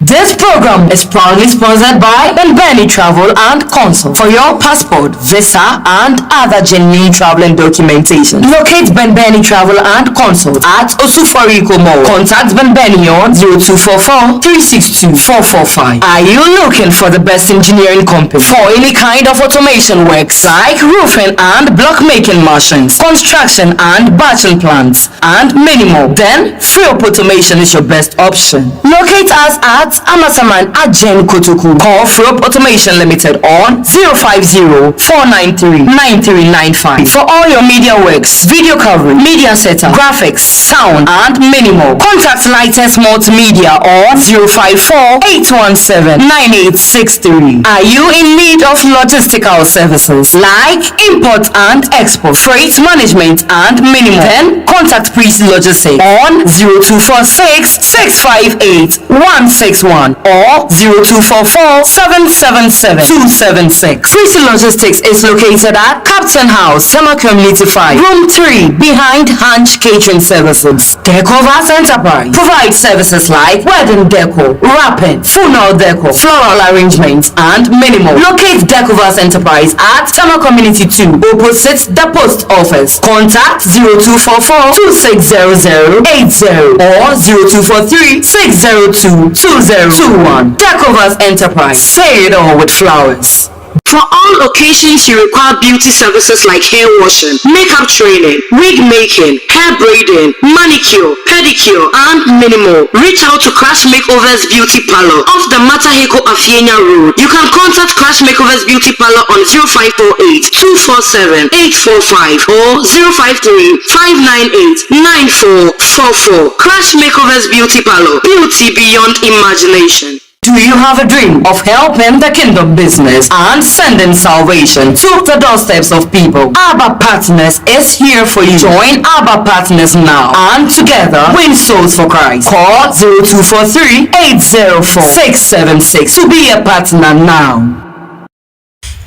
This program is proudly sponsored by Benbeni Travel and Consult. For your passport, visa, and other genuine traveling documentation, locate Benbeni Travel and Consult at Osuforiko Mall. Contact Benbeni on 0244 362 445. Are you looking for the best engineering company for any kind of automation works like roofing and block making machines, construction and batching plants, and many more? Then Freop Automation is your best option. Locate us at Amasaman Ajen Kotoku. Call Freop Automation Limited on 050-493-9395 for all your media works, video coverage, media setup, graphics, sound, and many more. Contact Lightest Multimedia on 054-817-9863. Are you in need of logistical services like import and export, freight management, and many more? Then contact Priest Logistics on 0246-658-161 or 0244-777-276. Priest Logistics is located at Captain House, Tema Community 5, Room 3, behind Hanch Catering Services. Decovas Enterprise provides services like wedding decor, wrapping, funeral decor, floral arrangements, and many more. Locate Decovas Enterprise at Tema Community 2, opposite the post office. Contact 0244-260080 or 0243-602-2021. Decovas Enterprise. Say it all with flowers. For all occasions you require beauty services like hair washing, makeup training, wig making, hair braiding, manicure, pedicure, and many more, reach out to Crash Makeovers Beauty Parlor off the Mataheko Afienya Road. You can contact Crash Makeovers Beauty Parlor on 0548-247-845 or 053-598-9444. Crash Makeovers Beauty Parlor, beauty beyond imagination. Do you have a dream of helping the kingdom business and sending salvation to the doorsteps of people? Abba Partners is here for you. Join Abba Partners now and together win souls for Christ. Call 0243-804-676 to be a partner now.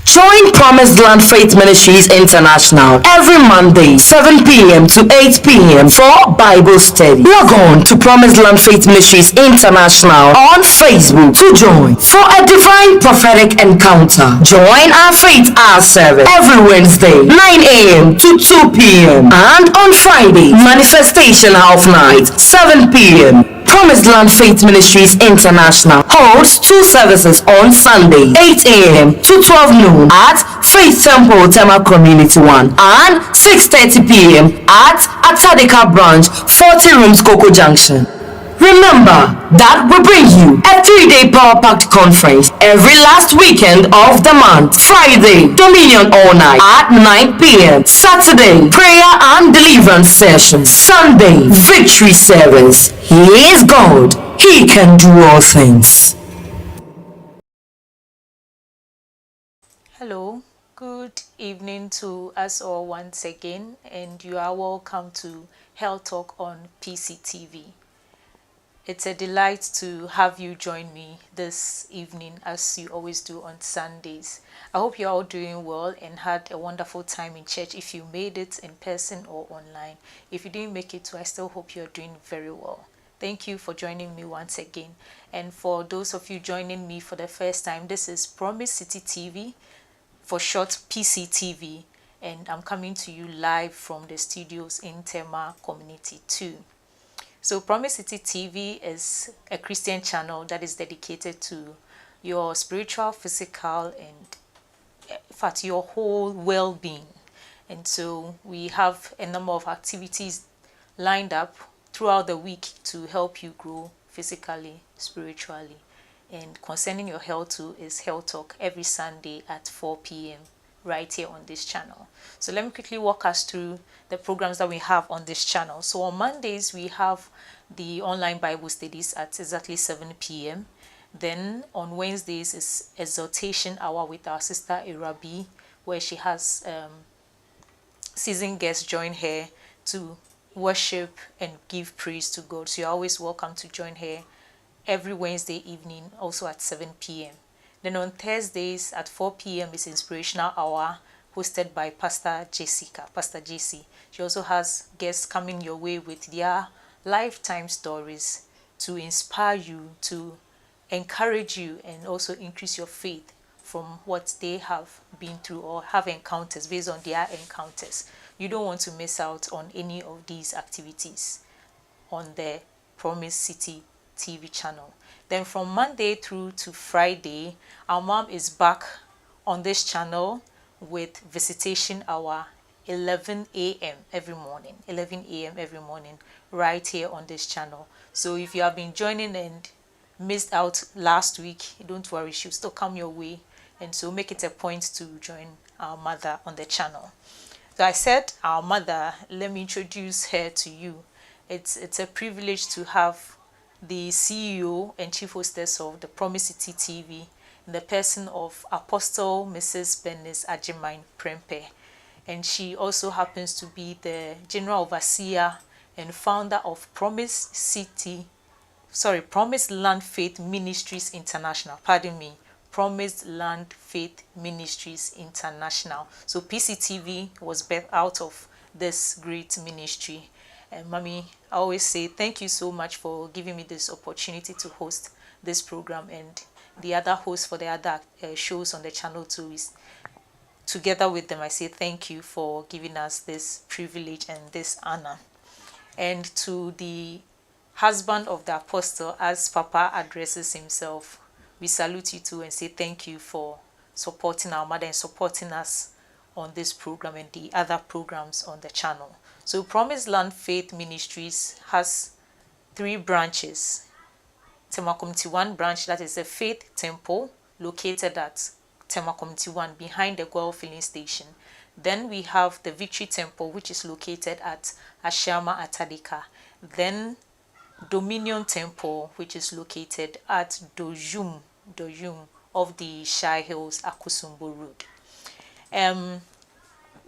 Join Promised Land Faith Ministries International every Monday 7 p.m. to 8 p.m. for Bible study. Log on to Promised Land Faith Ministries International on Facebook to join for a divine prophetic encounter. Join our Faith Hour service every Wednesday 9 a.m. to 2 p.m. and on Friday Manifestation Half Night 7 p.m. Promised Land Faith Ministries International holds two services on Sunday 8 a.m. to 12 noon at Faith Temple Tema Community 1 and 6:30 p.m. at Atadeka Branch 40 Rooms Coco Junction. Remember that we bring you a 3-day power-packed conference every last weekend of the month. Friday, Dominion all night at 9 p.m. Saturday, prayer and deliverance sessions. Sunday, victory service. He is God. He can do all things. Hello, good evening to us all once again, and you are welcome to Health Talk on PCTV. It's a delight to have you join me this evening as you always do on Sundays. I hope you're all doing well and had a wonderful time in church if you made it in person or online. If you didn't make it too, I still hope you're doing very well. Thank you for joining me once again. And for those of you joining me for the first time, this is Promise City TV, for short PCTV, and I'm coming to you live from the studios in Tema Community 2. So Promise City TV is a Christian channel that is dedicated to your spiritual, physical, and in fact your whole well-being. And so we have a number of activities lined up throughout the week to help you grow physically, spiritually. And concerning your health too is Health Talk every Sunday at 4 p.m. right here on this channel. So let me quickly walk us through the programs that we have on this channel. So on Mondays we have the online Bible studies at exactly 7 p.m. Then on Wednesdays is Exhortation Hour with our sister Irabi, where she has seasoned guests join her to worship and give praise to God. So you're always welcome to join her every Wednesday evening, also at 7 p.m. Then on Thursdays at 4 p.m. is Inspirational Hour, hosted by Pastor JC. She also has guests coming your way with their lifetime stories to inspire you to encourage you and also increase your faith from what they have been through or have encounters based on their encounters. You don't want to miss out on any of these activities on the Promise City TV channel. Then from Monday through to Friday, our mom is back on this channel with visitation hour 11 a.m. every morning, 11 a.m. every morning, right here on this channel. So if you have been joining and missed out last week, don't worry, she'll still come your way. And so make it a point to join our mother on the channel. So I said our mother, let me introduce her to you. It's a privilege to have the CEO and chief hostess of the Promise City TV in the person of Apostle Mrs. Bernice Agyeman Prempeh. And she also happens to be the general overseer and founder of Promise Land Faith Ministries International. Pardon me. Promised Land Faith Ministries International. So PCTV was birthed out of this great ministry. And Mommy, I always say thank you so much for giving me this opportunity to host this program, and the other hosts for the other shows on the channel too. Is together with them, I say thank you for giving us this privilege and this honor. And to the husband of the apostle, as Papa addresses himself, we salute you too and say thank you for supporting our mother and supporting us on this program and the other programs on the channel. So Promised Land Faith Ministries has 3 branches. Tema Community 1 branch, that is a faith temple located at Tema Community 1 behind the Guel filling station. Then we have the Victory Temple, which is located at Ashama Atadika. Then Dominion Temple, which is located at Dojum of the Shire Hills, Akusumbo Road.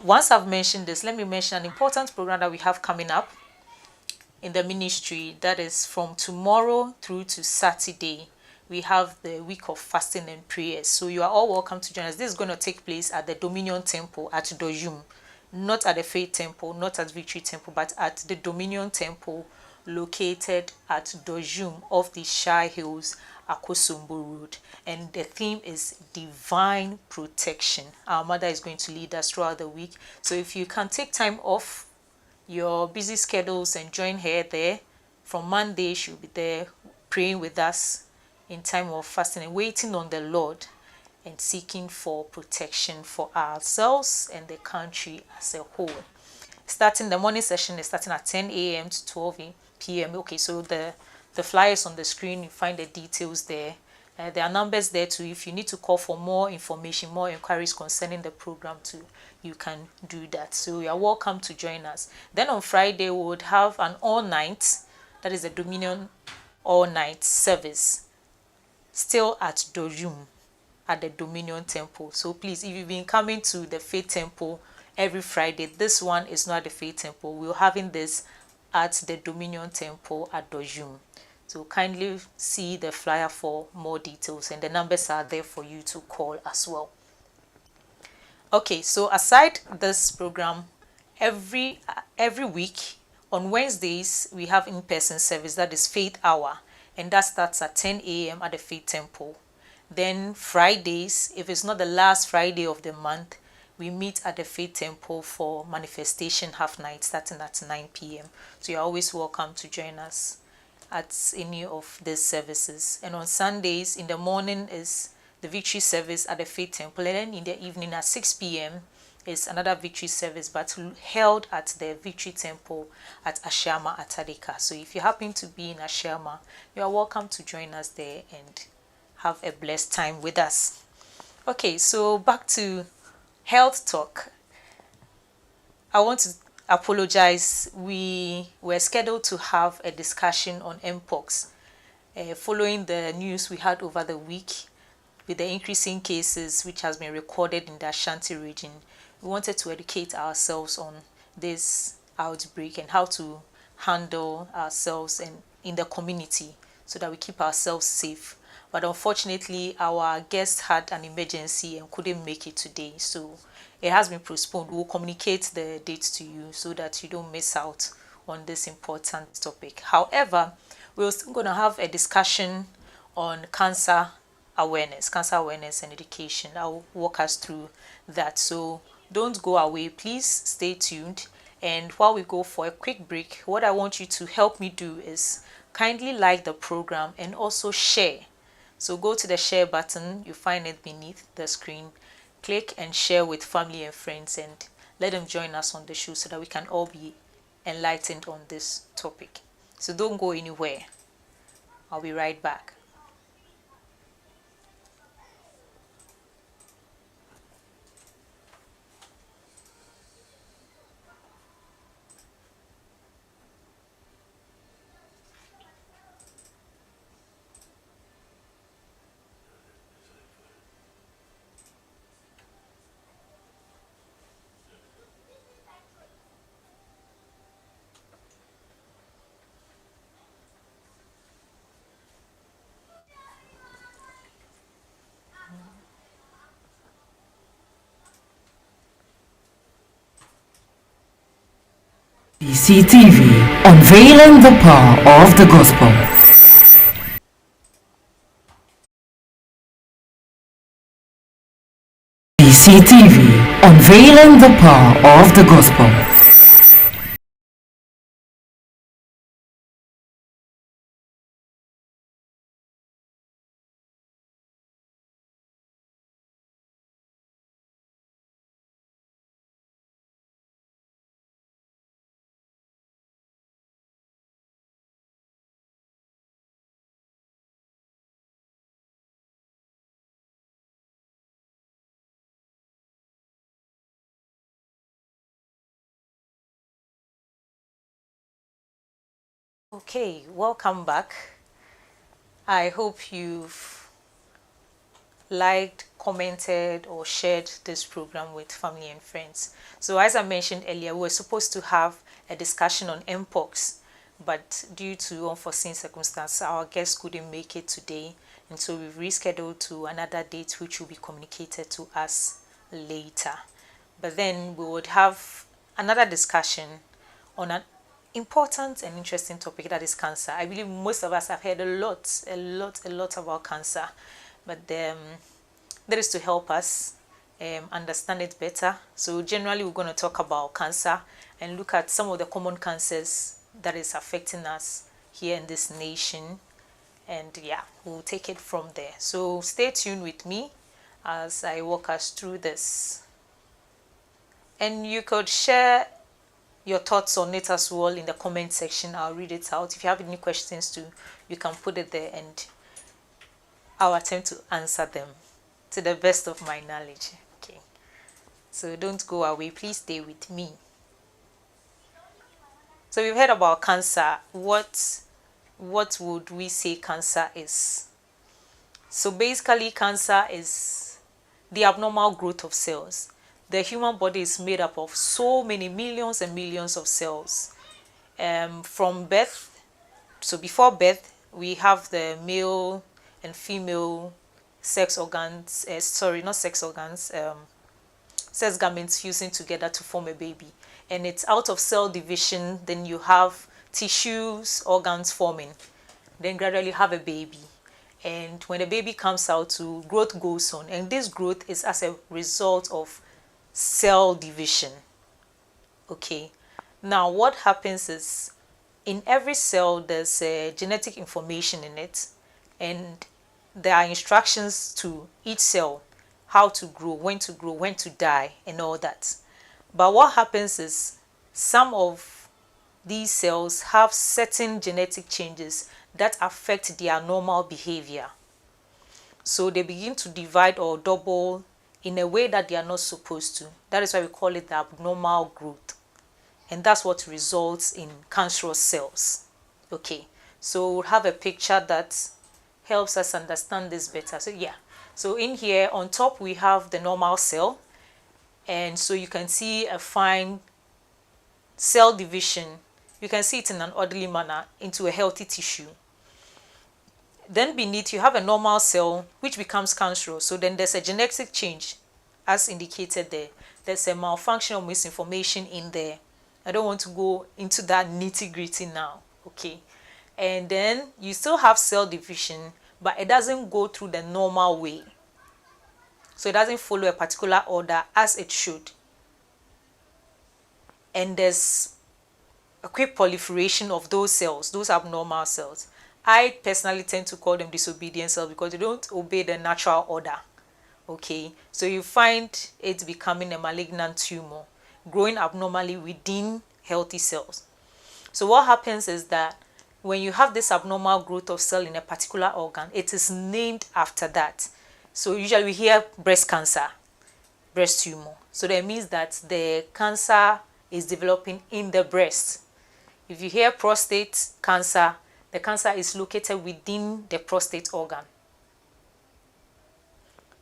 Once I've mentioned this, let me mention an important program that we have coming up in the ministry. That is from tomorrow through to Saturday. We have the week of fasting and prayers. So you are all welcome to join us. This is going to take place at the Dominion Temple at Dojum, not at the Faith Temple, not at Victory Temple, but at the Dominion Temple located at Dojum of the Shire Hills, Akosombo Road. And the theme is divine protection. Our mother is going to lead us throughout the week. So if you can take time off your busy schedules and join her there, from Monday she'll be there praying with us in time of fasting and waiting on the Lord and seeking for protection for ourselves and the country as a whole. Starting the morning session is starting at 10 a.m. to 12 p.m. Okay, so the flyers on the screen, you find the details there. There are numbers there too. If you need to call for more information, more inquiries concerning the program too, you can do that. So you are welcome to join us. Then on Friday, we would have an all-night, that is a Dominion all-night service, still at Dojum, at the Dominion Temple. So please, if you've been coming to the Faith Temple every Friday, this one is not the Faith Temple. We're having this at the Dominion Temple at Dojum. So kindly see the flyer for more details, and the numbers are there for you to call as well. Okay, so aside this program, every week on Wednesdays we have in-person service, that is Faith Hour, and that starts at 10 a.m. at the Faith Temple. Then Fridays, if it's not the last Friday of the month, we meet at the Faith Temple for manifestation half night starting at 9 p.m. So you're always welcome to join us at any of these services. And on Sundays in the morning is the Victory service at the Faith Temple, and then in the evening at 6 p.m. is another Victory service, but held at the Victory Temple at Ashama Atadika. So if you happen to be in Ashama, you are welcome to join us there and have a blessed time with us. Okay, so back to Health Talk. I want to apologize. We were scheduled to have a discussion on Mpox following the news we had over the week with the increasing cases which has been recorded in the Ashanti region. We wanted to educate ourselves on this outbreak and how to handle ourselves and in the community so that we keep ourselves safe. But unfortunately, our guest had an emergency and couldn't make it today, so it has been postponed. We'll communicate the date to you so that you don't miss out on this important topic. However, we're still going to have a discussion on cancer awareness and education. I'll walk us through that. So don't go away, please stay tuned. And while we go for a quick break, what I want you to help me do is kindly like the program and also share. So go to the share button, you find it beneath the screen. Click and share with family and friends and let them join us on the show so that we can all be enlightened on this topic. So don't go anywhere. I'll be right back. PCTV, unveiling the power of the gospel. PCTV, unveiling the power of the gospel. Okay, welcome back. I hope you've liked, commented, or shared this program with family and friends. So as I mentioned earlier, we were supposed to have a discussion on mpox, but due to unforeseen circumstances, our guest couldn't make it today, and so we've rescheduled to another date which will be communicated to us later. But then we would have another discussion on an important and interesting topic, that is cancer. I believe most of us have heard a lot about cancer, but that is to help us understand it better. So generally we're going to talk about cancer and look at some of the common cancers that is affecting us here in this nation, and yeah, we'll take it from there. So stay tuned with me as I walk us through this, and you could share your thoughts on it as well in the comment section. I'll read it out. If you have any questions too, you can put it there and I'll attempt to answer them to the best of my knowledge. Okay, so don't go away, please stay with me. So we've heard about cancer. What would we say cancer is? So basically cancer is the abnormal growth of cells. The human body is made up of so many millions and millions of cells. From birth, so before birth, we have the male and female sex organs, sex gametes fusing together to form a baby. And it's out of cell division, then you have tissues, organs forming. Then gradually have a baby. And when the baby comes out, growth goes on. And this growth is as a result of cell division. Okay, now what happens is in every cell there's genetic information in it, and there are instructions to each cell how to grow, when to die, and all that. But what happens is some of these cells have certain genetic changes that affect their normal behavior. So they begin to divide or double in a way that they are not supposed to. That is why we call it the abnormal growth. And that's what results in cancerous cells. Okay, so we'll have a picture that helps us understand this better. So yeah, so in here on top we have the normal cell. And so you can see a fine cell division. You can see it in an orderly manner into a healthy tissue. Then beneath you have a normal cell which becomes cancerous. So then there's a genetic change as indicated there. There's a malfunction or misinformation in there. I don't want to go into that nitty-gritty now. Okay, and then you still have cell division, but it doesn't go through the normal way. So it doesn't follow a particular order as it should. And there's a quick proliferation of those cells, those abnormal cells. I personally tend to call them disobedient cells because they don't obey the natural order. Okay, so you find it becoming a malignant tumor, growing abnormally within healthy cells. So what happens is that when you have this abnormal growth of cell in a particular organ, it is named after that. So usually we hear breast cancer, breast tumor. So that means that the cancer is developing in the breast. If you hear prostate cancer, the cancer is located within the prostate organ.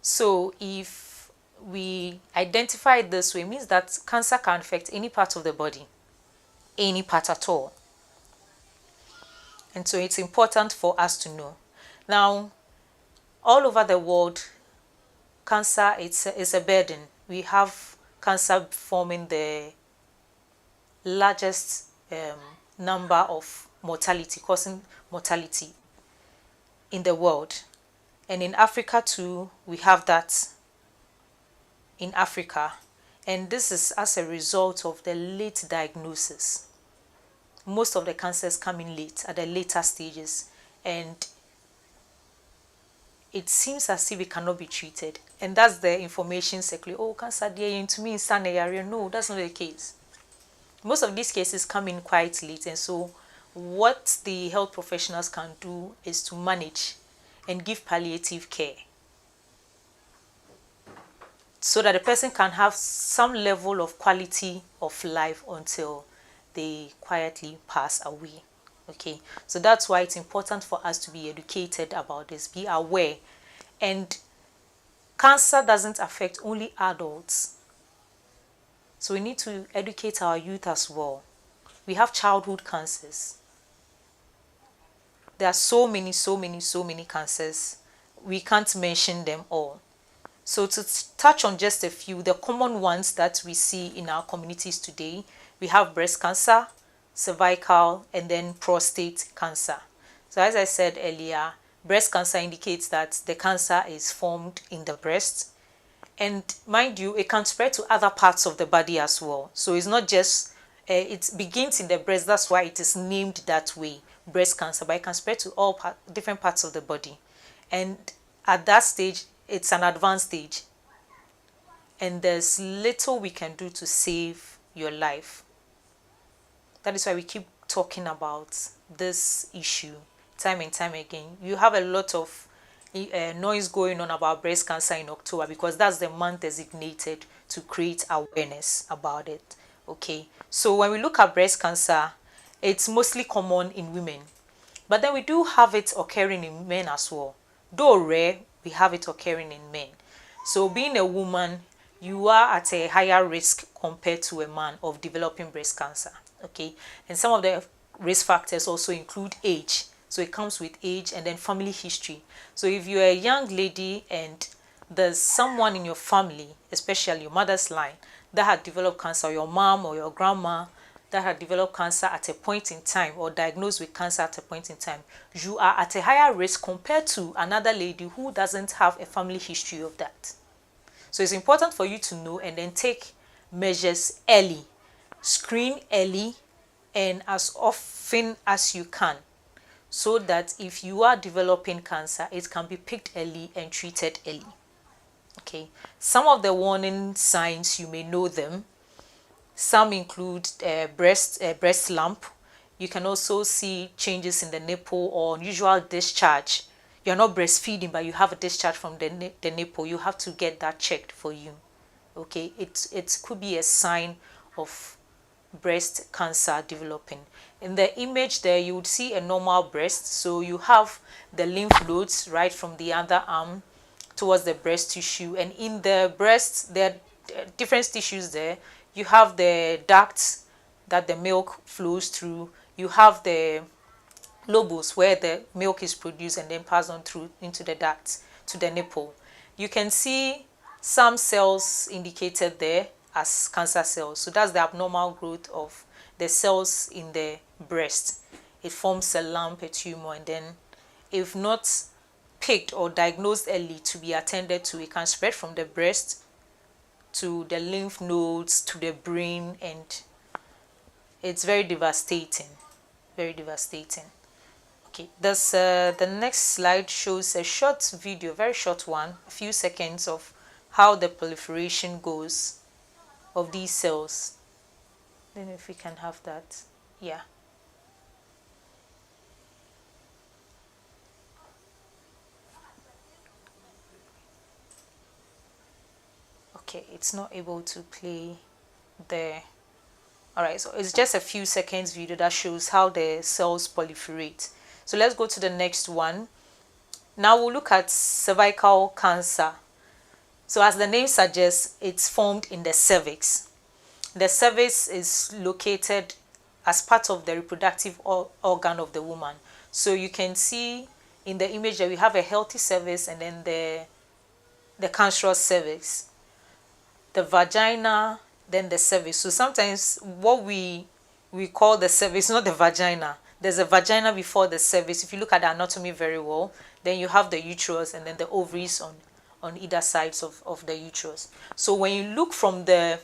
So if we identify it this way, it means that cancer can affect any part of the body, any part at all. And so it's important for us to know. Now, all over the world, cancer is a burden. We have cancer forming the largest number of mortality, causing mortality in the world. And in Africa too, we have that in Africa. And this is as a result of the late diagnosis. Most of the cancers come in late, at the later stages. And it seems as if it cannot be treated. And that's the information circulating. Oh, cancer, to me, is an area. No, that's not the case. Most of these cases come in quite late. And so what the health professionals can do is to manage and give palliative care so that the person can have some level of quality of life until they quietly pass away. Okay, so that's why it's important for us to be educated about this, be aware. And cancer doesn't affect only adults, so we need to educate our youth as well. We have childhood cancers. There are so many cancers. We can't mention them all. So to touch on just a few, the common ones that we see in our communities today, we have breast cancer, cervical, and then prostate cancer. So as I said earlier, breast cancer indicates that the cancer is formed in the breast. And mind you, it can spread to other parts of the body as well. So it's not just, it begins in the breast. That's why it is named that way, breast cancer. But it can spread to all different parts of the body. And at that stage, it's an advanced stage. And there's little we can do to save your life. That is why we keep talking about this issue time and time again. You have a lot of noise going on about breast cancer in October because that's the month designated to create awareness about it. Okay, so when we look at breast cancer, it's mostly common in women, but then we do have it occurring in men as well. Though rare, we have it occurring in men. So being a woman, you are at a higher risk compared to a man of developing breast cancer. Okay, and some of the risk factors also include age. So it comes with age and then family history. So if you're a young lady and there's someone in your family, especially your mother's line, that had developed cancer, or your mom or your grandma that had developed cancer at a point in time or diagnosed with cancer at a point in time, you are at a higher risk compared to another lady who doesn't have a family history of that. So it's important for you to know and then take measures early, screen early and as often as you can, so that if you are developing cancer, it can be picked early and treated early. Okay, some of the warning signs, you may know them. Some include breast lump. You can also see changes in the nipple or unusual discharge. You're not breastfeeding, but you have a discharge from the nipple. You have to get that checked for you. Okay, it could be a sign of breast cancer developing. In the image there, you would see a normal breast. So you have the lymph nodes right from the other arm towards the breast tissue, and in the breast there are different tissues there. You have the ducts that the milk flows through. You have the lobes where the milk is produced and then passed on through into the ducts to the nipple. You can see some cells indicated there as cancer cells. So that's the abnormal growth of the cells in the breast. It forms a lump, a tumor, and then if not picked or diagnosed early to be attended to, it can spread from the breast to the lymph nodes to the brain, and it's very devastating. Very devastating. Okay, this the next slide shows a short video, very short one, a few seconds of how the proliferation goes of these cells. Then if we can have that, yeah. Okay, it's not able to play there. Alright, so it's just a few seconds video that shows how the cells proliferate. So let's go to the next one. Now we'll look at cervical cancer. So as the name suggests, it's formed in the cervix. The cervix is located as part of the reproductive organ of the woman. So you can see in the image that we have a healthy cervix and then the cancerous cervix. The vagina, then the cervix. So sometimes what we call the cervix, not the vagina. There's a vagina before the cervix. If you look at the anatomy very well, then you have the uterus and then the ovaries on either sides of the uterus. So when you look from the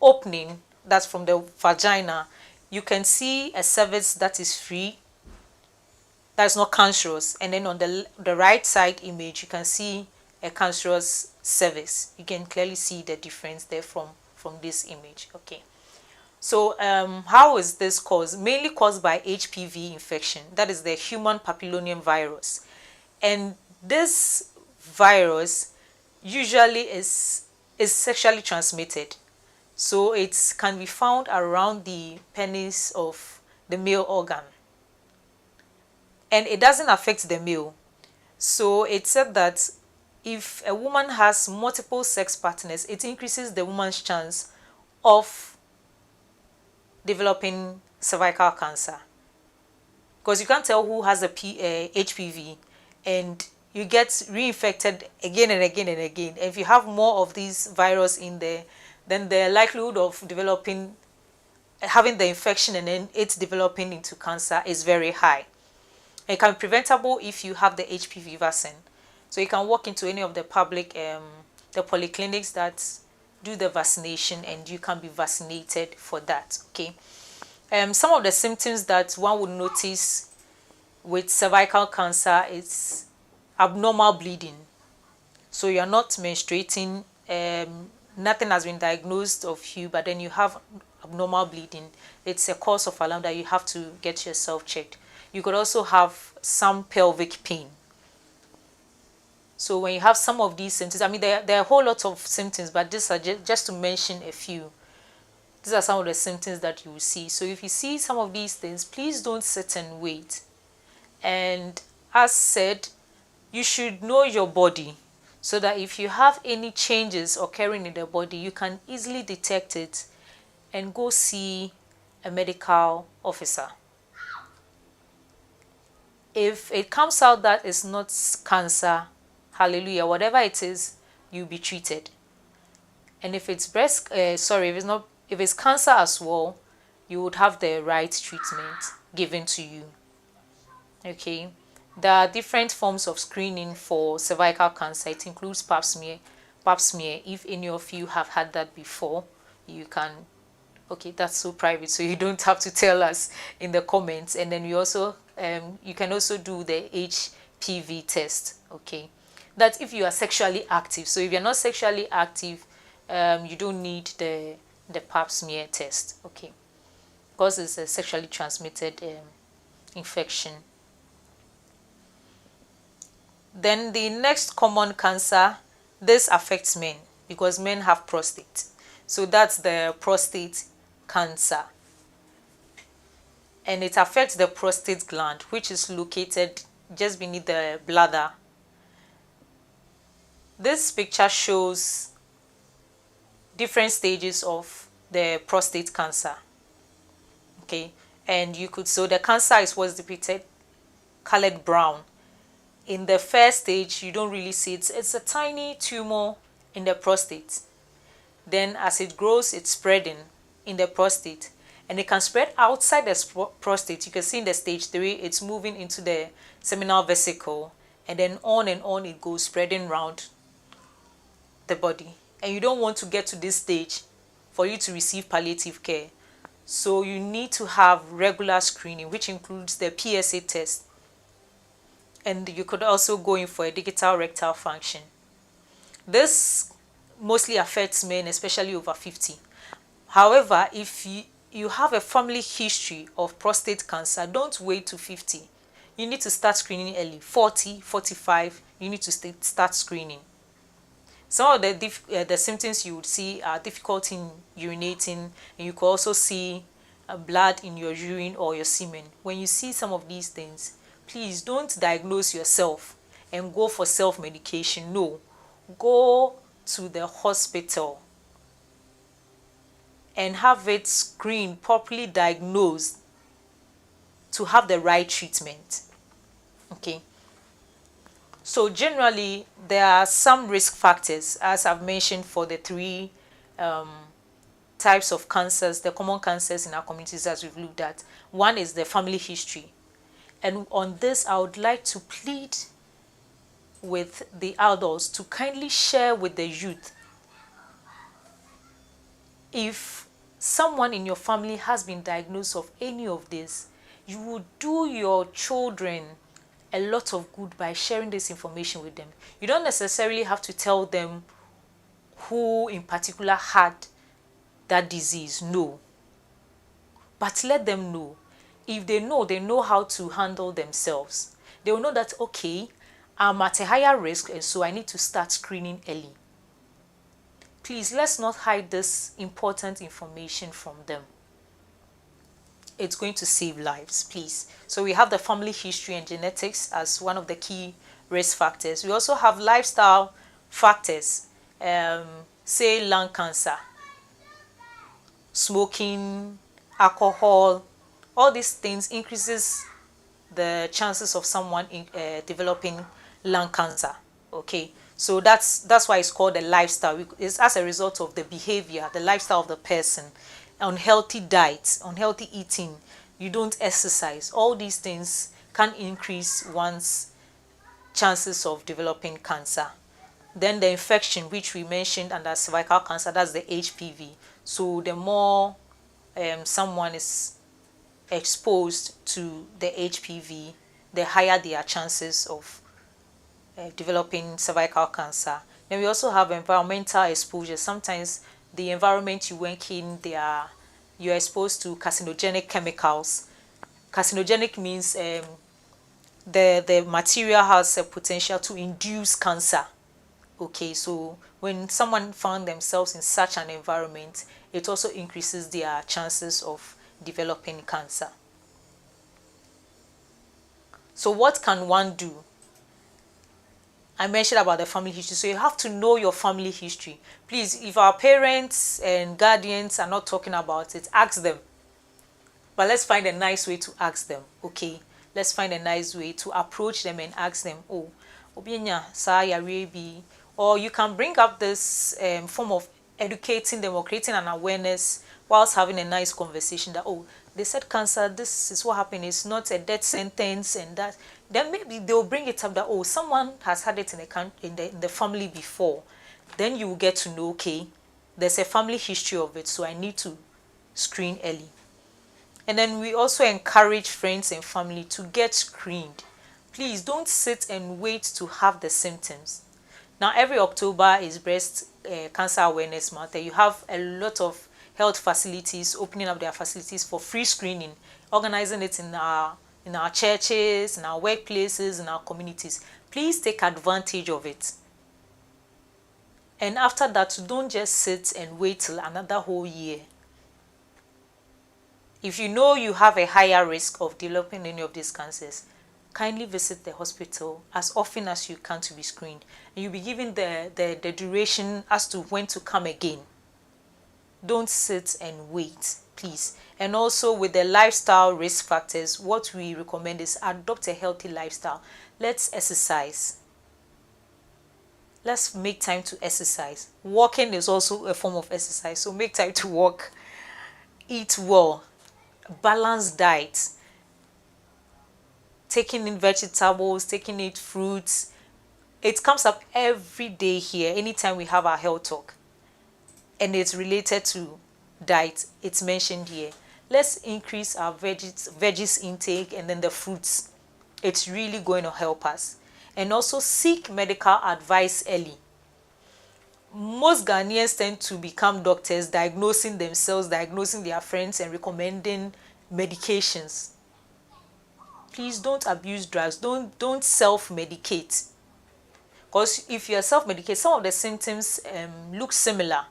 opening, that's from the vagina, you can see a cervix that is free, that's not cancerous, and then on the right side image you can see a cancerous cervix. You can clearly see the difference there from this image. Okay, so how is this caused? Mainly caused by HPV infection, that is the human papillonium virus, and this virus usually is sexually transmitted. So it can be found around the penis of the male organ, and it doesn't affect the male. So it said that if a woman has multiple sex partners, it increases the woman's chance of developing cervical cancer, because you can't tell who has a HPV, and you get reinfected again and again and again. And if you have more of these virus in there, then the likelihood of having the infection and then it's developing into cancer is very high. It can be preventable if you have the HPV vaccine. So you can walk into any of the public, the polyclinics that do the vaccination, and you can be vaccinated for that. Okay. Some of the symptoms that one would notice with cervical cancer is abnormal bleeding. So you're not menstruating, nothing has been diagnosed of you, but then you have abnormal bleeding. It's a cause of alarm that you have to get yourself checked. You could also have some pelvic pain. So when you have some of these symptoms, I mean, there are a whole lot of symptoms, but these are just to mention a few. These are some of the symptoms that you will see. So if you see some of these things, please don't sit and wait. And as said, you should know your body, so that if you have any changes occurring in the body, you can easily detect it and go see a medical officer. If it comes out that it's not cancer, hallelujah, whatever it is, you'll be treated. And if it's if it's cancer as well, you would have the right treatment given to you. Okay. There are different forms of screening for cervical cancer. It includes pap smear. Pap smear, if any of you have had that before, you can, okay, that's so private, so you don't have to tell us in the comments. And then you also, you can also do the HPV test. Okay, that's if you are sexually active. So if you're not sexually active, you don't need the pap smear test. Okay, because it's a sexually transmitted infection. Then the next common cancer, this affects men because men have prostate. So that's the prostate cancer. And it affects the prostate gland, which is located just beneath the bladder. This picture shows different stages of the prostate cancer. Okay, and so the cancer is what's depicted colored brown. In the first stage, you don't really see it. It's a tiny tumor in the prostate. Then as it grows, it's spreading in the prostate. And it can spread outside the prostate. You can see in the stage 3, it's moving into the seminal vesicle. and then on it goes, spreading around the body. And you don't want to get to this stage for you to receive palliative care. So you need to have regular screening, which includes the PSA test. And you could also go in for a digital rectal function. This mostly affects men, especially over 50. However, if you have a family history of prostate cancer, don't wait to 50. You need to start screening early. 40, 45, you need to start screening. Some of the symptoms you would see are difficulty in urinating, and you could also see blood in your urine or your semen. When you see some of these things, please don't diagnose yourself and go for self-medication. No, go to the hospital and have it screened, properly diagnosed to have the right treatment. Okay. So generally, there are some risk factors, as I've mentioned, for the three types of cancers, the common cancers in our communities as we've looked at. One is the family history. And on this, I would like to plead with the adults to kindly share with the youth. If someone in your family has been diagnosed of any of this, you will do your children a lot of good by sharing this information with them. You don't necessarily have to tell them who in particular had that disease, no. But let them know. If they know how to handle themselves. They will know that, okay, I'm at a higher risk, and so I need to start screening early. Please, let's not hide this important information from them. It's going to save lives, please. So we have the family history and genetics as one of the key risk factors. We also have lifestyle factors, say lung cancer, smoking, alcohol. All these things increases the chances of someone developing lung cancer. Okay, so that's why it's called a lifestyle. It's as a result of the behavior, the lifestyle of the person. Unhealthy diet, unhealthy eating, you don't exercise. All these things can increase one's chances of developing cancer. Then the infection, which we mentioned under cervical cancer, that's the HPV. So the more someone is exposed to the HPV, the higher their chances of developing cervical cancer. Then we also have environmental exposure. Sometimes the environment you work in, you're exposed to carcinogenic chemicals. Carcinogenic means the material has a potential to induce cancer. Okay, so when someone found themselves in such an environment, it also increases their chances of developing cancer. So what can one do? I mentioned about the family history, so you have to know your family history. Please, if our parents and guardians are not talking about it, ask them. But let's find a nice way to ask them, okay? Let's find a nice way to approach them and ask them, oh, obienya sa yare bi. Or you can bring up this form of educating them or creating an awareness whilst having a nice conversation that, oh, they said cancer, this is what happened, it's not a death sentence and that. Then maybe they'll bring it up that, oh, someone has had it in the family before. Then you will get to know, okay, there's a family history of it, so I need to screen early. And then we also encourage friends and family to get screened. Please don't sit and wait to have the symptoms. Now, every October is Breast Cancer Awareness Month. You have a lot of health facilities opening up their facilities for free screening, organizing it in our churches, in our workplaces, in our communities. Please take advantage of it. And after that, don't just sit and wait till another whole year. If you know you have a higher risk of developing any of these cancers, kindly visit the hospital as often as you can to be screened. And you'll be given the duration as to when to come again. Don't sit and wait, please. And also with the lifestyle risk factors, what we recommend is adopt a healthy lifestyle. Let's exercise. Let's make time to exercise. Walking is also a form of exercise, so make time to walk. Eat well. Balanced diet. taking in vegetables, taking in fruits. It comes up every day here, anytime we have our health talk. And it's related to diet. It's mentioned here. Let's increase our veggies intake and then the fruits. It's really going to help us. And also seek medical advice early. Most Ghanaians tend to become doctors, diagnosing themselves, diagnosing their friends, and recommending medications. Please don't abuse drugs. Don't self-medicate. Because if you are self-medicate, some of the symptoms look similar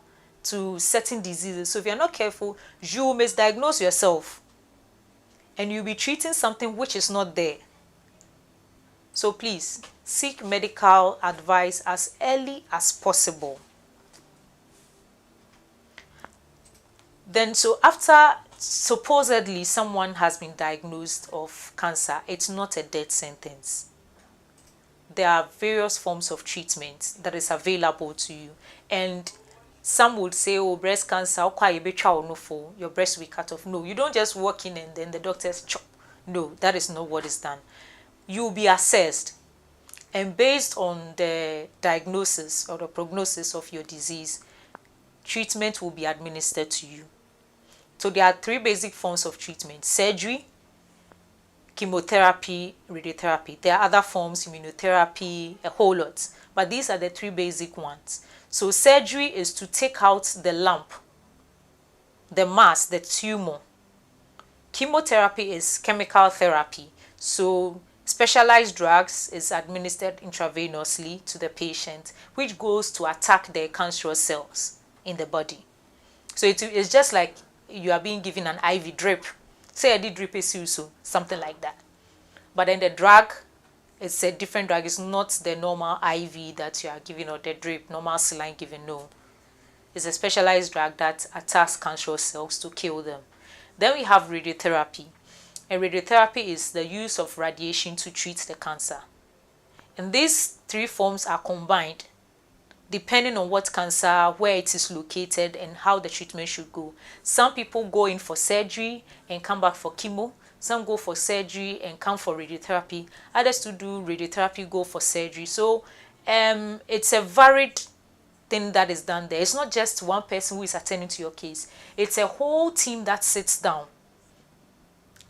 to certain diseases. So if you're not careful, you misdiagnose yourself. And you'll be treating something which is not there. So please, seek medical advice as early as possible. Then, so after supposedly someone has been diagnosed of cancer, it's not a death sentence. There are various forms of treatment that is available to you. And some would say, oh, breast cancer, your breast will be cut off. No, you don't just walk in and then the doctors chop. No, that is not what is done. You'll be assessed. And based on the diagnosis or the prognosis of your disease, treatment will be administered to you. So there are 3 basic forms of treatment: surgery, chemotherapy, radiotherapy. There are other forms, immunotherapy, a whole lot. But these are the 3 basic ones. So surgery is to take out the lump, the mass, the tumor. Chemotherapy is chemical therapy. So specialized drugs is administered intravenously to the patient, which goes to attack the cancerous cells in the body. So it's just like you are being given an IV drip. Say I did drip so something like that. But then the drug, it's a different drug. It's not the normal IV that you are giving or the drip, normal saline given. No. It's a specialized drug that attacks cancerous cells to kill them. Then we have radiotherapy. And radiotherapy is the use of radiation to treat the cancer. And these 3 forms are combined depending on what cancer, where it is located, and how the treatment should go. Some people go in for surgery and come back for chemo. Some go for surgery and come for radiotherapy. Others to do radiotherapy go for surgery. So it's a varied thing that is done there. It's not just one person who is attending to your case. It's a whole team that sits down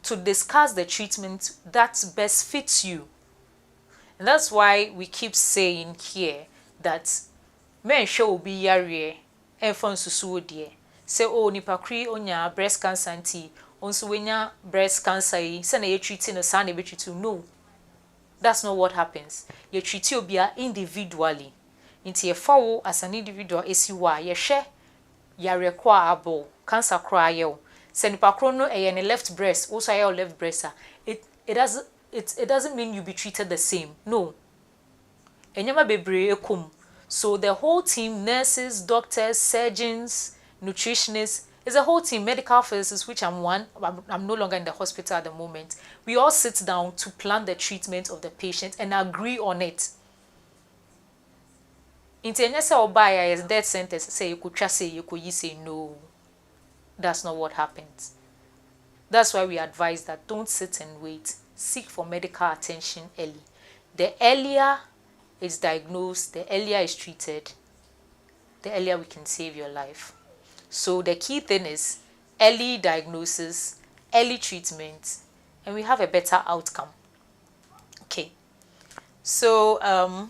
to discuss the treatment that best fits you. And that's why we keep saying here that men show be yare and fun susu dear. Say, oh, nipakri onya breast cancer anti, onso wenya breast cancer, send a treating a son to no. That's not what happens. You treat you be individually. Into a fowl as an individual ACY, ye share yare abo, cancer cry yo. Send nipakrono a left breast, also your left breast. It doesn't mean you be treated the same. No. Enyama bebre ekum. So the whole team, nurses, doctors, surgeons, nutritionists, is a whole team, medical physicists, which I'm one. I'm no longer in the hospital at the moment. We all sit down to plan the treatment of the patient and agree on it. Internesa or buyer is death sentence. Say you could just say you could say no. That's not what happens. That's why we advise that don't sit and wait. Seek for medical attention early. The earlier it's diagnosed, the earlier it's treated, the earlier we can save your life. So the key thing is early diagnosis, early treatment, and we have a better outcome. Okay. So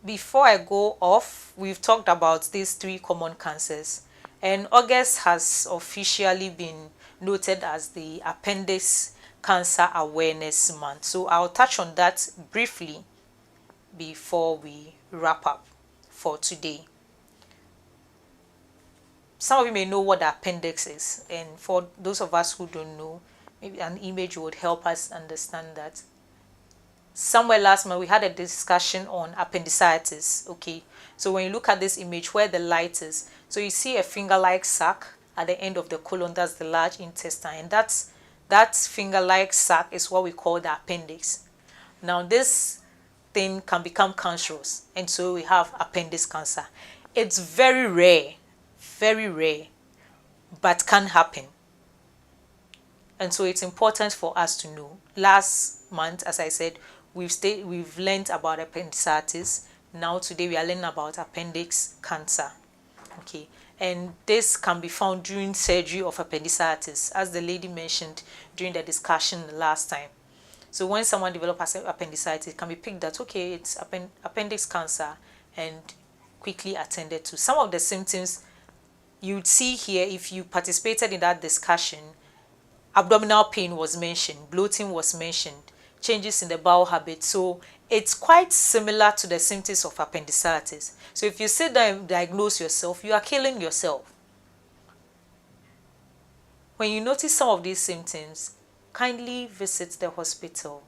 before I go off, we've talked about these 3 common cancers, and August has officially been noted as the Appendix Cancer Awareness Month. So I'll touch on that briefly before we wrap up for today. Some of you may know what the appendix is, and for those of us who don't know, maybe an image would help us understand that. Somewhere last month we had a discussion on appendicitis. Okay, so when you look at this image where the light is, so you see a finger-like sac at the end of the colon. That's the large intestine, and that finger-like sac is what we call the appendix. Now this thing can become cancerous, and so we have appendix cancer. It's very rare, but can happen, and so it's important for us to know. Last month, as I said, we've learned about appendicitis. Now today we are learning about appendix cancer. Okay, and this can be found during surgery of appendicitis, as the lady mentioned during the discussion last time. So when someone develops appendicitis, it can be picked that, okay, it's appendix cancer, and quickly attended to. Some of the symptoms you'd see here, if you participated in that discussion, abdominal pain was mentioned, bloating was mentioned, changes in the bowel habit. So it's quite similar to the symptoms of appendicitis. So if you sit down and diagnose yourself, you are killing yourself. When you notice some of these symptoms, kindly visit the hospital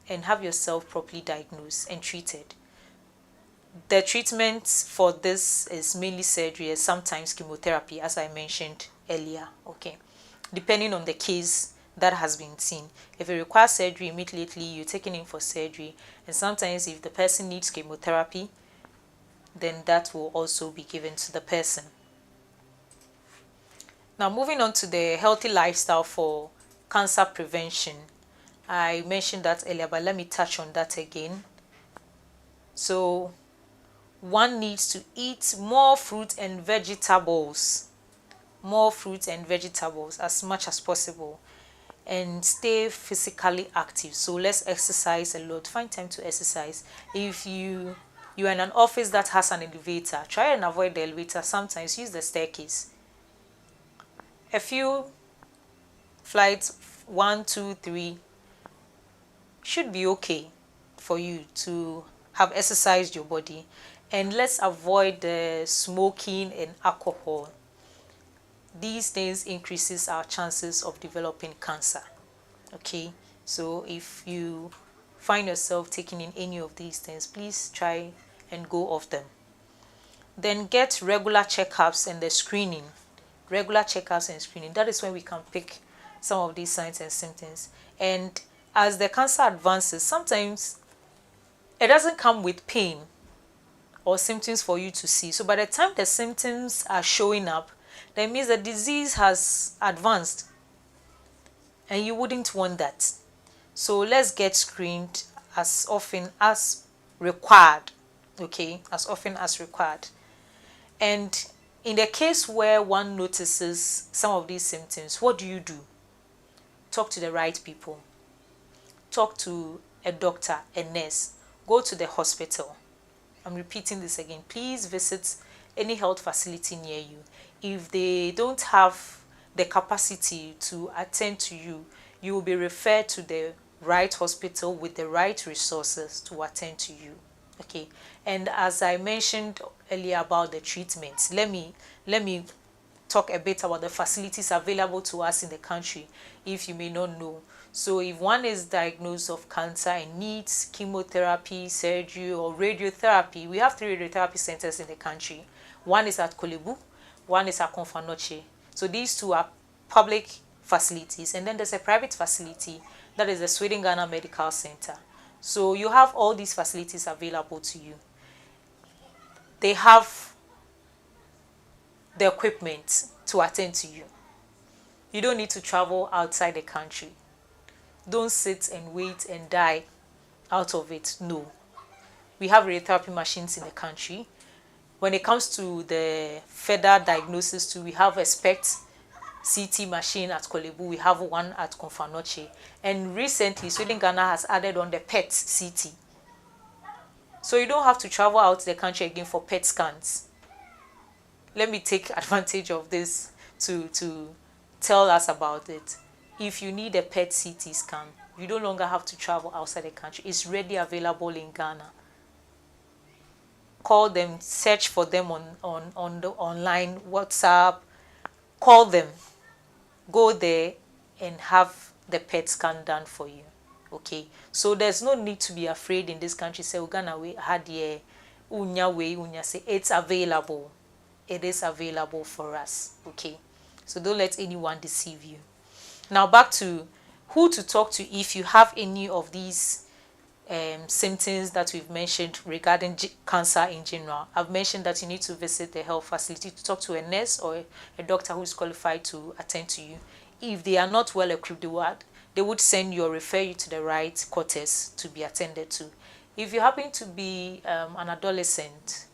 and have yourself properly diagnosed and treated. The treatment for this is mainly surgery and sometimes chemotherapy, as I mentioned earlier. Okay, depending on the case that has been seen. If it requires surgery, immediately you're taken in for surgery, and sometimes if the person needs chemotherapy, then that will also be given to the person. Now, moving on to the healthy lifestyle for cancer prevention. I mentioned that earlier, but let me touch on that again. So one needs to eat more fruit and vegetables, as much as possible, and stay physically active. So let's exercise a lot. Find time to exercise. If you're in an office that has an elevator, try and avoid the elevator. Sometimes use the staircase. A few flights, 1, 2, 3, should be okay for you to have exercised your body. And let's avoid the smoking and alcohol. These things increases our chances of developing cancer. Okay, so if you find yourself taking in any of these things, please try and go off them. Then get regular checkups and the screening. That is when we can pick some of these signs and symptoms. And as the cancer advances, sometimes it doesn't come with pain or symptoms for you to see. So by the time the symptoms are showing up, that means the disease has advanced, and you wouldn't want that. So let's get screened as often as required. Okay, as often as required. And in the case where one notices some of these symptoms, what do? Talk to the right people. Talk to a doctor, a nurse. Go to the hospital. I'm repeating this again. Please visit any health facility near you. If they don't have the capacity to attend to you, you will be referred to the right hospital with the right resources to attend to you. Okay, and as I mentioned earlier about the treatments, let me talk a bit about the facilities available to us in the country, if you may not know. So if one is diagnosed of cancer and needs chemotherapy, surgery, or radiotherapy, we have 3 radiotherapy centers in the country. One is at Korle Bu, one is at Komfo-Anokye. So these 2 are public facilities, and then there's a private facility, that is the Sweden Ghana Medical Center. So you have all these facilities available to you. They have the equipment to attend to you. You don't need to travel outside the country. Don't sit and wait and die out of it. No. We have radiotherapy machines in the country. When it comes to the further diagnosis too, we have a SPECT CT machine at Korle Bu. We have one at Komfo-Anokye. And recently, Sweden Ghana has added on the PET CT. So you don't have to travel out the country again for PET scans. Let me take advantage of this to tell us about it. If you need a PET CT scan, you no longer have to travel outside the country. It's readily available in Ghana. Call them, search for them on the online, WhatsApp. Call them. Go there and have the PET scan done for you. Okay, so there's no need to be afraid in this country. Say Ghana we had here, unya say it's available. It is available for us. Okay, so don't let anyone deceive you. Now back to who to talk to if you have any of these symptoms that we've mentioned regarding cancer in general. I've mentioned that you need to visit the health facility to talk to a nurse or a doctor who is qualified to attend to you. If they are not well equipped, they would send you or refer you to the right quarters to be attended to. If you happen to be an adolescent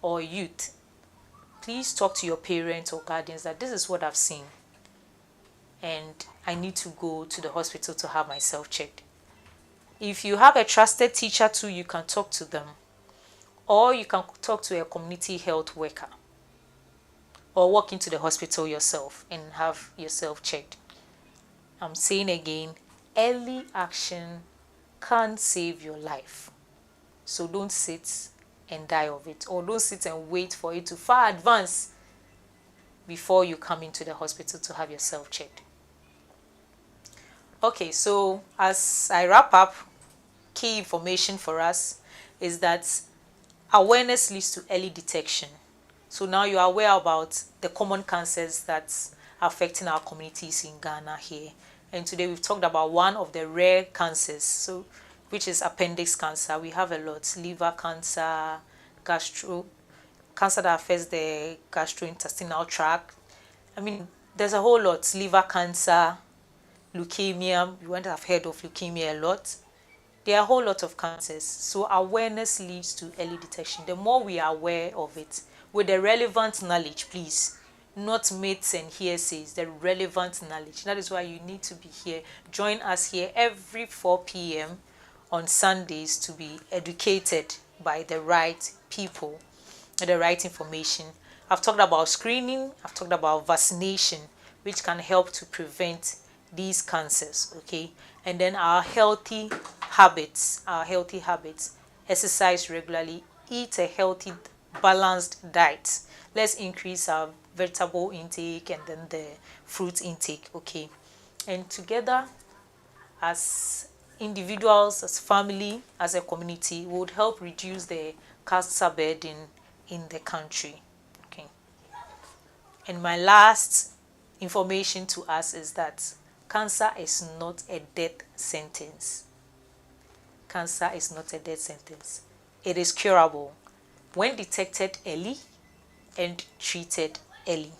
or youth, please talk to your parents or guardians that this is what I've seen and I need to go to the hospital to have myself checked. If you have a trusted teacher too, you can talk to them, or you can talk to a community health worker, or walk into the hospital yourself and have yourself checked. I'm saying again, early action can save your life. So don't sit and die of it, or don't sit and wait for it to far advance before you come into the hospital to have yourself checked. Okay, so as I wrap up, key information for us is that awareness leads to early detection. So now you are aware about the common cancers that's affecting our communities in Ghana here. And today we've talked about one of the rare cancers, so which is appendix cancer. We have a lot: liver cancer, cancer that affects the gastrointestinal tract. I mean, there's a whole lot. Liver cancer, leukemia. You won't have heard of leukemia a lot. There are a whole lot of cancers. So awareness leads to early detection. The more we are aware of it, with the relevant knowledge, please, not myths and hearsays, the relevant knowledge. That is why you need to be here. Join us here every 4 p.m. on Sundays to be educated by the right people, the right information. I've talked about screening, I've talked about vaccination, which can help to prevent these cancers, okay? And then our healthy habits, exercise regularly, eat a healthy, balanced diet. Let's increase our vegetable intake and then the fruit intake, okay? And together, as individuals, as family, as a community, would help reduce the cancer burden in the country, okay? And my last information to us is that cancer is not a death sentence. Cancer is not a death sentence. It is curable when detected early and treated early.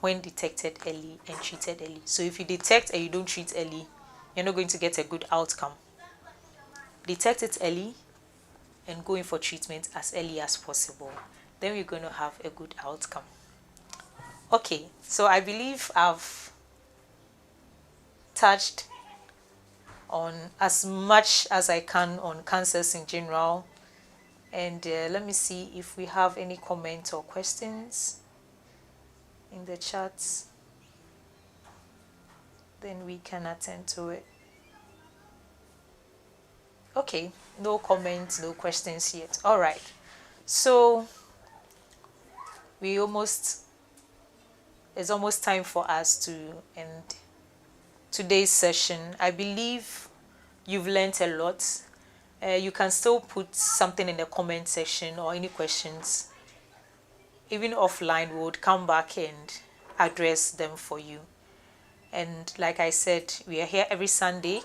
When detected early and treated early. So if you detect and you don't treat early, you're not going to get a good outcome. Detect it early and go in for treatment as early as possible. Then we're going to have a good outcome. Okay, so I believe I've touched on as much as I can on cancers in general. And let me see if we have any comments or questions in the chats. Then we can attend to it. Okay, no comments, no questions yet. All right. So it's almost time for us to end today's session. I believe you've learned a lot. You can still put something in the comment section or any questions. Even offline, we would come back and address them for you. And like I said, we are here every Sunday,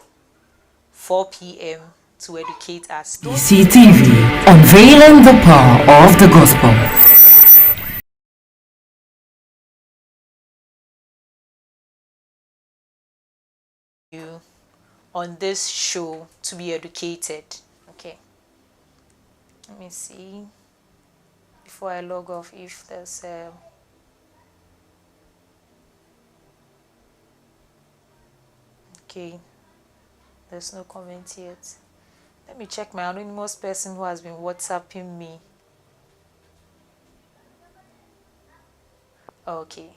4 p.m. to educate us. PCTV, unveiling the power of the gospel. You on this show to be educated. Okay. Let me see before I log off if there's okay, there's no comment yet. Let me check my anonymous person who has been WhatsApping me. Okay,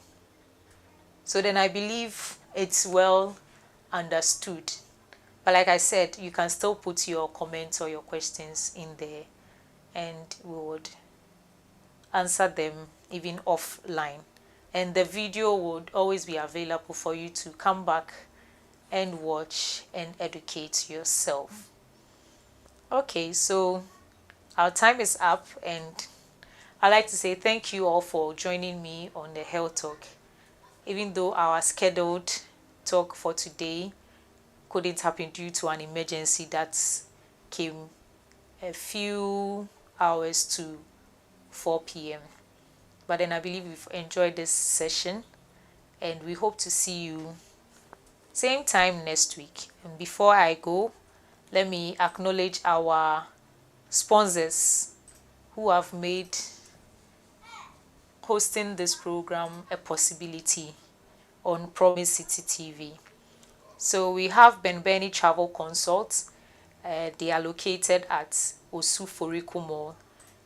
so then I believe it's well understood, but like I said, you can still put your comments or your questions in there and we would answer them even offline, and the video would always be available for you to come back and watch and educate yourself. Okay, so our time is up, and I'd like to say thank you all for joining me on the Health Talk. Even though our scheduled talk for today couldn't happen due to an emergency that came a few hours to 4 p.m. But then I believe we've enjoyed this session, and we hope to see you same time next week. And before I go, let me acknowledge our sponsors who have made hosting this program a possibility on Promise City TV. So we have Benbeni Travel Consults. They are located at Osu Foriko Mall.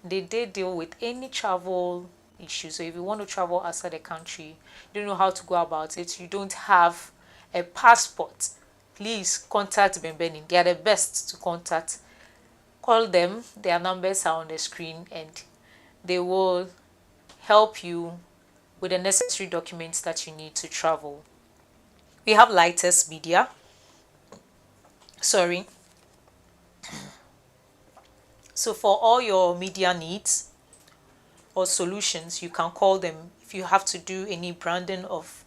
They deal with any travel issue. So if you want to travel outside the country, you don't know how to go about it, you don't have a passport, please contact Benbeni. They are the best to contact. Call them, their numbers are on the screen, and they will help you with the necessary documents that you need to travel. We have Lightest Media. So for all your media needs or solutions, you can call them. If you have to do any branding of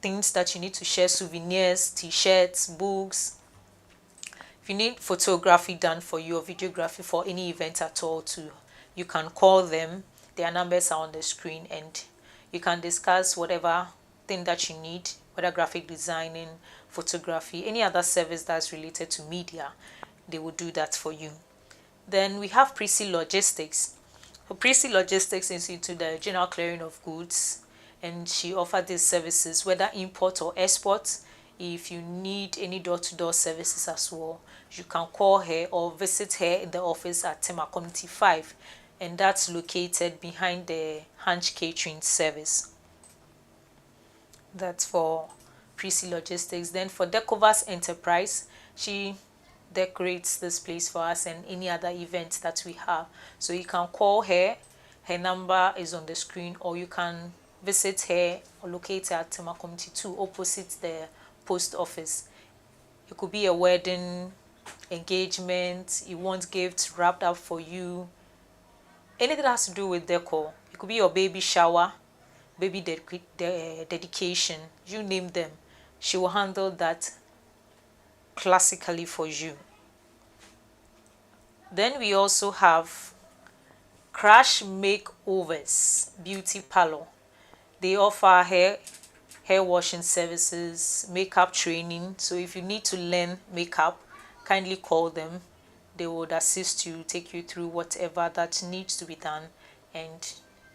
things that you need to share, souvenirs, t-shirts, books. If you need photography done for you or videography for any event at all too, you can call them. Their numbers are on the screen, and you can discuss whatever thing that you need, whether graphic designing, photography, any other service that's related to media. They will do that for you. Then we have Prissy Logistics. So Prissy Logistics is into the general clearing of goods, and she offers these services whether import or export. If you need any door-to-door services as well, you can call her or visit her in the office at Tema Community 5, and that's located behind the Hunch Catering Service. That's for Prissy Logistics. Then for Decovas Enterprise, she decorates this place for us and any other events that we have. So you can call her. Her number is on the screen, or you can visit her or locate her at Tema Community 2 opposite the post office. It could be a wedding, engagement, you want gifts wrapped up for you, anything that has to do with decor. It could be your baby shower, baby dedication, you name them. She will handle that classically for you. Then we also have Crash Makeovers Beauty Parlor. They offer hair washing services, makeup training. So if you need to learn makeup, kindly call them. They would assist you, take you through whatever that needs to be done, and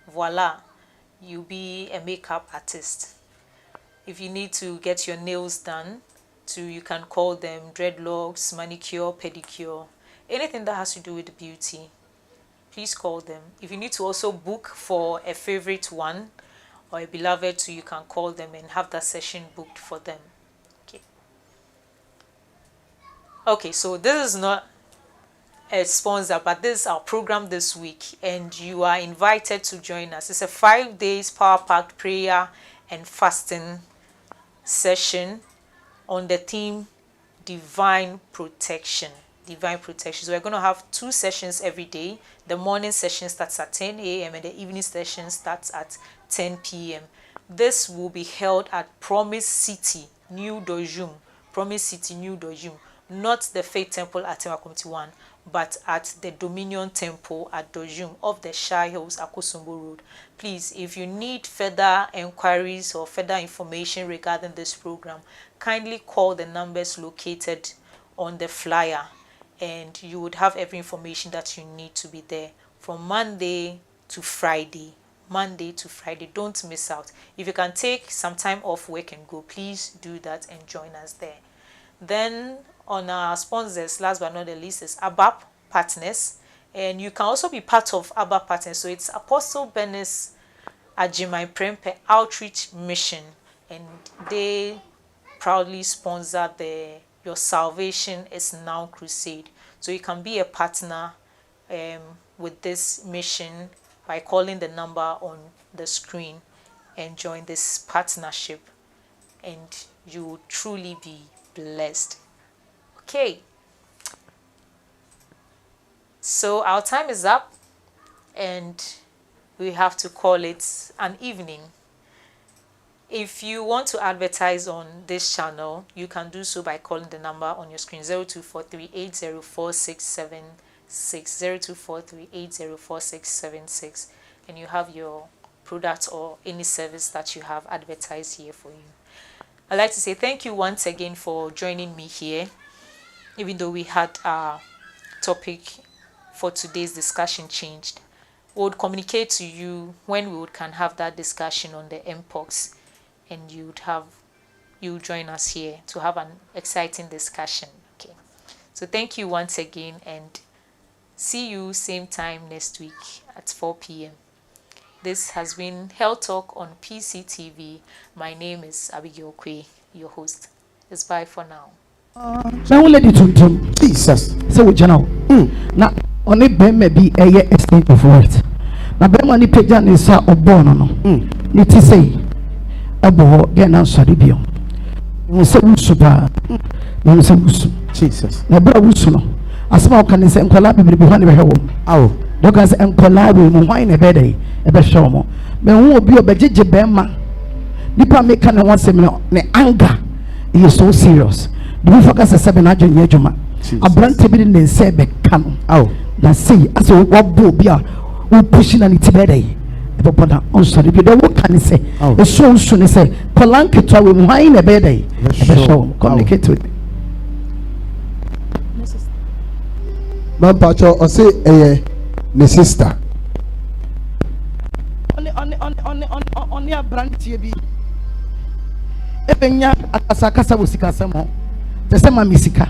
voila, you'll be a makeup artist. If you need to get your nails done too, you can call them. Dreadlocks, manicure, pedicure, anything that has to do with beauty, please call them. If you need to also book for a favorite one or a beloved too, you can call them and have that session booked for them. Okay, so this is not a sponsor, but this is our program this week, and you are invited to join us. It's a 5 days power-packed prayer and fasting session on the theme divine protection. So we're going to have 2 sessions every day. The morning session starts at 10 a.m. and the evening session starts at 10 p.m. This will be held at Promise City New Dojum. Not the Faith Temple at Tema Community 1, but at the Dominion Temple at Dojum of the Shire Hills, Akosombo Road. Please, if you need further enquiries or further information regarding this program, kindly call the numbers located on the flyer, and you would have every information that you need to be there from Monday to Friday. Don't miss out. If you can take some time off work and go, please do that and join us there. Then on our sponsors, last but not the least, is ABAP Partners, and you can also be part of ABAP Partners. So it's Apostle Benis Ajimai Prempe Outreach Mission, and they proudly sponsor the Your Salvation is Now crusade. So you can be a partner with this mission by calling the number on the screen and join this partnership, and you will truly be blessed. Okay, so our time is up and we have to call it an evening. If you want to advertise on this channel, you can do so by calling the number on your screen, 0243804676, 0243804676, and you have your product or any service that you have advertised here for you. I'd like to say thank you once again for joining me here, even though we had our topic for today's discussion changed. We would communicate to you when we can have that discussion on the mpox, and you join us here to have an exciting discussion. Okay, so thank you once again, and see you same time next week at 4 p.m. This has been Health Talk on PCTV. My name is Abigail Kwe, your host. It's bye for now. Now let it to Jesus. So we know. Now only be be a estate of words. Now be money pejan is a born no. Niti say abo get answer the bio. We say usuba. We say usu. Jesus. Na bra usu no. Asma kan say nkwala be be hwane be hewo. Awo. Doka say nkwala be mu hwan na be dey. E be show mo. Me hu obi obejeje be ma. Nipa make na wan say me ne anger. He is so serious. Do we focus a 7 adwene adwuma. Abrante bi ne nse be ka no. Awo. Na say as we wabo bi a we push na nti be dey. E popo na on sorry bi dey wo kan say. E so ne say kolanke to we mu hwan na be dey. E be show communicate with. Man pacho o say ne sister. On ya brantie bi. Ebenya akasa wosika mo. Tese ma misika.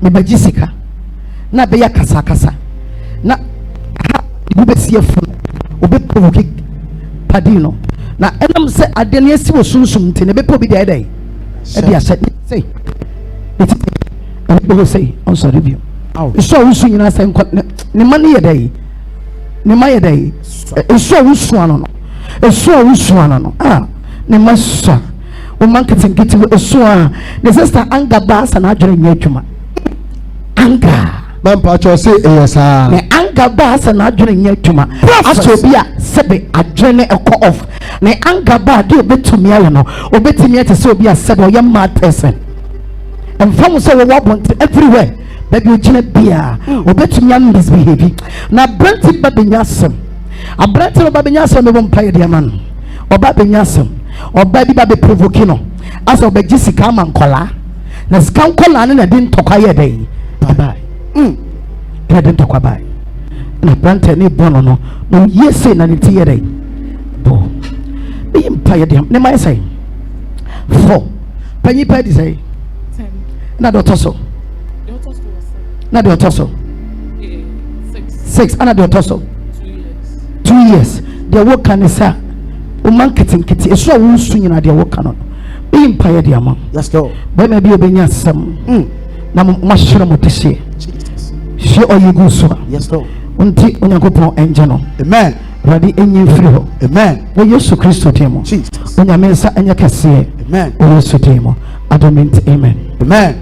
Me baji sika. Na be ya kasa. Na ha ibu be siefo. Obe provoke padino. Na enam se ade ne esi wo sunsum nti ne be po bi dey dey. E bia say. It be say on so review. So wusu nyina say ne ma ne yedai. Ne ma yedai. So wusu ano no. So wusu ano no. Ah, ne ma so. O man kete so a the sister anga ba sa na adwene nyadwuma. Anga. Man pacho say yes ne anga ba sa na adwene nyadwuma. Aso bi a sebe adwene eko off. Ne anga ba de obetumi aye no. Obetumi ate se obi a sebe o mad person. And from so we want everywhere. Baby ojina bia obetumi am misbehave. Na brenti ba benyasem. Abrenti ba benyasem me bompa ye de man. Oba benyasem. Oba bi ba be provoke no. As oba jisika man kola. Na sika nkola ne na de ntokwa ye dey. Bye. Na de ntokwa bye. Na brenti ne bono no. No yese na nti ye dey. Bo. Be mpa ye de. Ne mai say. 4. Panyi pa di say. 10. Na do toso. Na de otoso 6 ana de otoso 2 years de work can say o man kiti eso wo nsu nyina de work no be mpaye de ama yes go be ma bi obenya sam na mo hwere mo tese she oyigu so yes go unti onyankopon enje no amen radi enyi firi ho amen wo Yesu Kristo temo Jesus onyamensa enye kase amen wo Yesu temo adomint amen amen.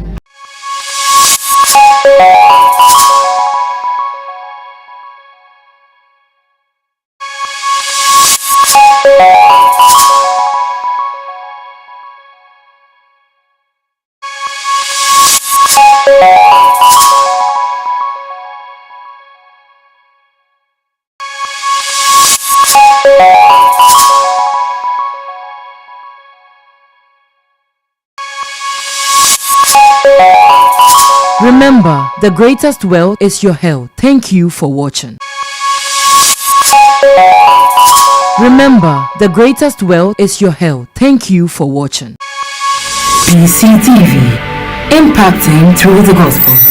Remember, the greatest wealth is your health. Thank you for watching. Remember, the greatest wealth is your health. Thank you for watching. PCTV, impacting through the gospel.